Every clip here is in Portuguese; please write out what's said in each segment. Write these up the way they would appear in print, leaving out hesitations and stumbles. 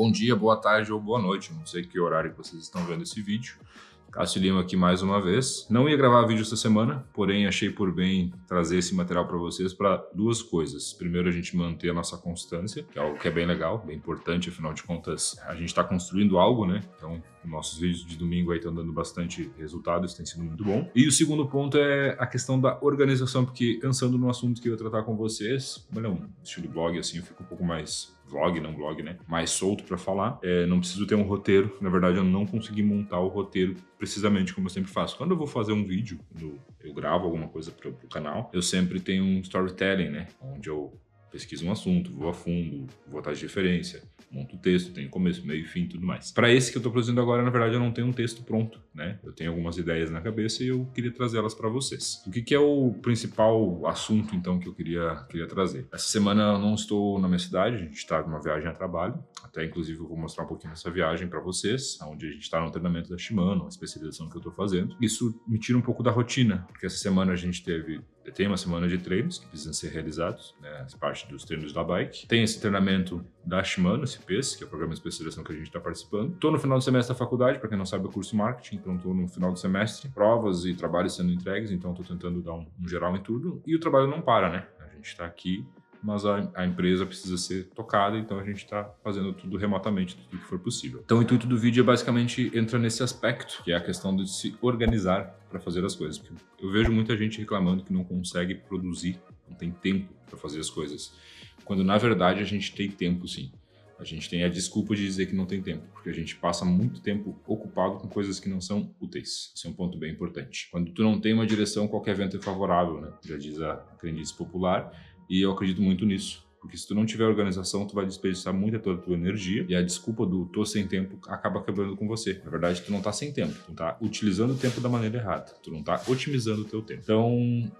Bom dia, boa tarde ou boa noite. Não sei que horário que vocês estão vendo esse vídeo. Cássio Lima aqui mais uma vez. Não ia gravar vídeo essa semana, porém achei por bem trazer esse material para vocês para duas coisas. Primeiro, a gente manter a nossa constância, que é algo que é bem legal, bem importante, afinal de contas, a gente está construindo algo, né? Então, nossos vídeos de domingo aí estão dando bastante resultado, isso tem sido muito bom. E o segundo ponto é a questão da organização, porque pensando no assunto que eu ia tratar com vocês, como ele é um estilo blog, assim, eu fico um pouco mais vlog, não blog, né? Mais solto para falar. Não preciso ter um roteiro. Na verdade, eu não consegui montar o roteiro precisamente como eu sempre faço. Quando eu vou fazer um vídeo, eu gravo alguma coisa para o canal, eu sempre tenho um storytelling, né? Onde eu pesquiso um assunto, vou a fundo, vou atrás de referência, monto o texto, tenho começo, meio, fim e tudo mais. Para esse que eu tô produzindo agora, na verdade, eu não tenho um texto pronto, né? Eu tenho algumas ideias na cabeça e eu queria trazê-las para vocês. O que é o principal assunto, então, que eu queria trazer? Essa semana eu não estou na minha cidade, a gente está numa viagem a trabalho. Até, inclusive, eu vou mostrar um pouquinho dessa viagem para vocês, onde a gente está no treinamento da Shimano, a especialização que eu estou fazendo. Isso me tira um pouco da rotina, porque essa semana a gente tem uma semana de treinos que precisam ser realizados, né, as partes dos treinos da bike. Tem esse treinamento da Shimano, esse PES, que é o programa de especialização que a gente está participando. Estou no final do semestre da faculdade, para quem não sabe, é curso marketing, então estou no final do semestre, provas e trabalhos sendo entregues, então estou tentando dar um geral em tudo. E o trabalho não para, né? A gente está aqui, mas a empresa precisa ser tocada, então a gente está fazendo tudo remotamente, tudo que for possível. Então o intuito do vídeo basicamente entra nesse aspecto, que é a questão de se organizar para fazer as coisas. Porque eu vejo muita gente reclamando que não consegue produzir, não tem tempo para fazer as coisas, quando na verdade a gente tem tempo sim. A gente tem a desculpa de dizer que não tem tempo, porque a gente passa muito tempo ocupado com coisas que não são úteis. Esse é um ponto bem importante. Quando tu não tem uma direção, qualquer vento é favorável, né? Já diz a crendice popular. E eu acredito muito nisso, porque se tu não tiver organização, tu vai desperdiçar muita toda a tua energia e a desculpa do tô sem tempo acaba quebrando com você. Na verdade, tu não tá sem tempo, tu tá utilizando o tempo da maneira errada, tu não tá otimizando o teu tempo. Então,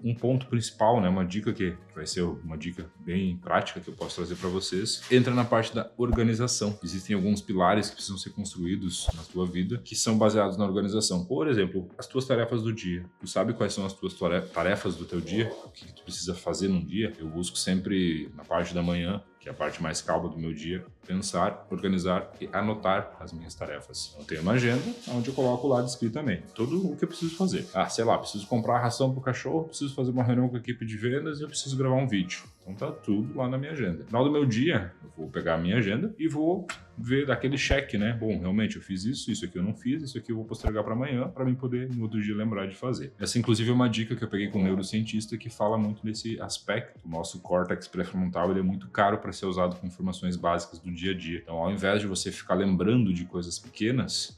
um ponto principal, né, uma dica que vai ser uma dica bem prática que eu posso trazer para vocês, entra na parte da organização. Existem alguns pilares que precisam ser construídos na tua vida que são baseados na organização. Por exemplo, as tuas tarefas do dia. Tu sabe quais são as tuas tarefas do teu dia? O que tu precisa fazer num dia? Eu busco sempre na parte da manhã, que é a parte mais calma do meu dia, pensar, organizar e anotar as minhas tarefas. Eu tenho uma agenda onde eu coloco lá descritamente tudo o que eu preciso fazer. Sei lá, preciso comprar ração pro cachorro, preciso fazer uma reunião com a equipe de vendas e eu preciso gravar um vídeo. Então tá tudo lá na minha agenda. No final do meu dia, eu vou pegar a minha agenda e vou ver daquele cheque, né? Bom, realmente eu fiz isso aqui eu não fiz, isso aqui eu vou postergar para amanhã para mim poder no outro dia lembrar de fazer. Essa inclusive é uma dica que eu peguei com um neurocientista que fala muito desse aspecto. O nosso córtex pré-frontal ele é muito caro para ser usado com informações básicas do dia a dia. Então, ao invés de você ficar lembrando de coisas pequenas,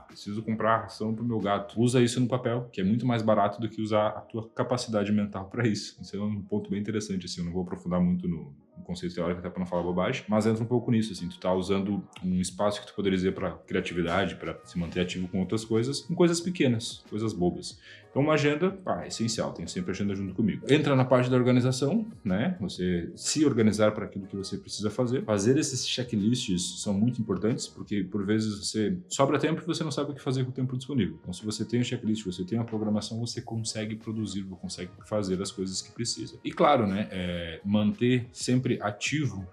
preciso comprar ração pro meu gato. Usa isso no papel, que é muito mais barato do que usar a tua capacidade mental para isso. Isso é um ponto bem interessante, assim, eu não vou aprofundar muito no conceito teórico até para não falar bobagem, mas entra um pouco nisso, assim, tu tá usando um espaço que tu poderia dizer para criatividade, para se manter ativo com outras coisas, com coisas pequenas, coisas bobas. Então uma agenda, é essencial, tenho sempre a agenda junto comigo. Entra na parte da organização, né? Você se organizar para aquilo que você precisa fazer. Fazer esses checklists são muito importantes, porque por vezes você sobra tempo e você não sabe o que fazer com o tempo disponível. Então se você tem um checklist, você tem uma programação, você consegue produzir, você consegue fazer as coisas que precisa. E claro, né? Manter sempre ativo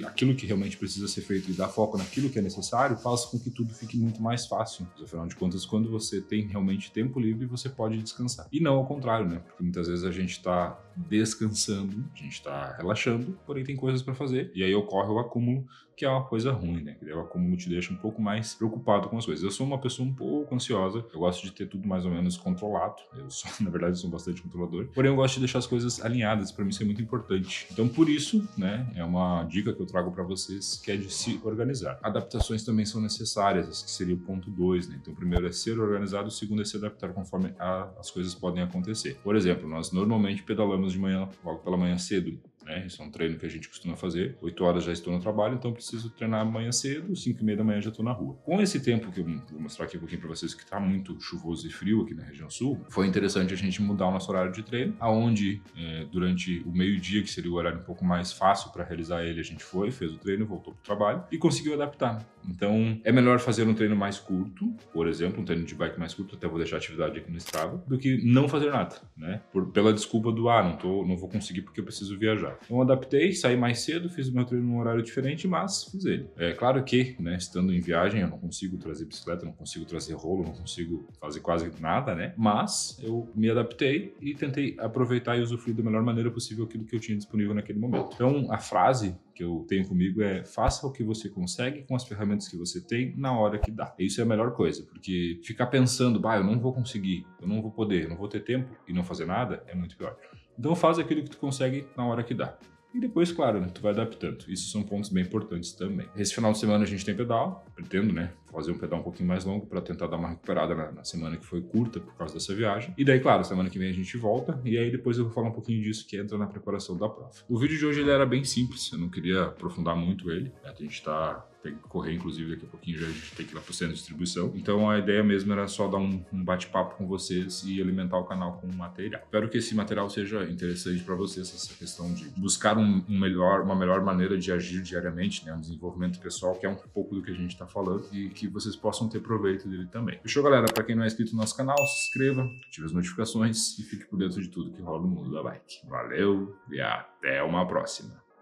aquilo que realmente precisa ser feito e dar foco naquilo que é necessário faz com que tudo fique muito mais fácil. Mas, afinal de contas, quando você tem realmente tempo livre, você pode descansar. E não ao contrário, né? Porque muitas vezes a gente está descansando, a gente está relaxando, porém tem coisas para fazer. E aí ocorre o acúmulo, que é uma coisa ruim, né? Que o acúmulo te deixa um pouco mais preocupado com as coisas. Eu sou uma pessoa um pouco ansiosa, eu gosto de ter tudo mais ou menos controlado. Na verdade, eu sou bastante controlador. Porém, eu gosto de deixar as coisas alinhadas, para mim isso é muito importante. Então, por isso, né, é uma dica que eu trago para vocês, que é de se organizar. Adaptações também são necessárias, que seria o ponto 2, né? Então, o primeiro é ser organizado, o segundo é se adaptar conforme as coisas podem acontecer. Por exemplo, nós normalmente pedalamos de manhã, logo pela manhã cedo, né? Isso é um treino que a gente costuma fazer. 8 horas já estou no trabalho, então preciso treinar amanhã cedo, 5h30 da manhã já estou na rua. Com esse tempo que eu vou mostrar aqui um pouquinho para vocês, que está muito chuvoso e frio aqui na região sul, foi interessante a gente mudar o nosso horário de treino, aonde durante o meio-dia, que seria o horário um pouco mais fácil para realizar ele, a gente fez o treino, voltou para o trabalho e conseguiu adaptar. Então, é melhor fazer um treino mais curto, por exemplo, um treino de bike mais curto, até vou deixar a atividade aqui no Strava, do que não fazer nada, né? Pela desculpa do, não vou conseguir porque eu preciso viajar. melhor. Então adaptei, saí mais cedo, fiz o meu treino num horário diferente, mas fiz ele. É claro que, né, estando em viagem, eu não consigo trazer bicicleta, não consigo trazer rolo, não consigo fazer quase nada, né? Mas eu me adaptei e tentei aproveitar e usufruir da melhor maneira possível aquilo que eu tinha disponível naquele momento. Então a frase que eu tenho comigo é: faça o que você consegue com as ferramentas que você tem na hora que dá. Isso é a melhor coisa, porque ficar pensando, eu não vou conseguir, eu não vou poder, eu não vou ter tempo e não fazer nada é muito pior. Então faz aquilo que tu consegue na hora que dá. E depois, claro, né, tu vai adaptando. Isso são pontos bem importantes também. Esse final de semana a gente tem pedal. Pretendo, né, fazer um pedal um pouquinho mais longo para tentar dar uma recuperada na semana que foi curta por causa dessa viagem. E daí, claro, semana que vem a gente volta. E aí depois eu vou falar um pouquinho disso que entra na preparação da prova. O vídeo de hoje ele era bem simples. Eu não queria aprofundar muito ele. A gente tem que correr, inclusive, daqui a pouquinho já a gente tem que ir lá pro centro de distribuição. Então a ideia mesmo era só dar um bate-papo com vocês e alimentar o canal com material. Espero que esse material seja interessante para vocês, essa questão de buscar uma melhor maneira de agir diariamente, né? Um desenvolvimento pessoal, que é um pouco do que a gente está falando, e que vocês possam ter proveito dele também. Fechou, galera? Para quem não é inscrito no nosso canal, se inscreva, ative as notificações e fique por dentro de tudo que rola no mundo da bike. Valeu e até uma próxima!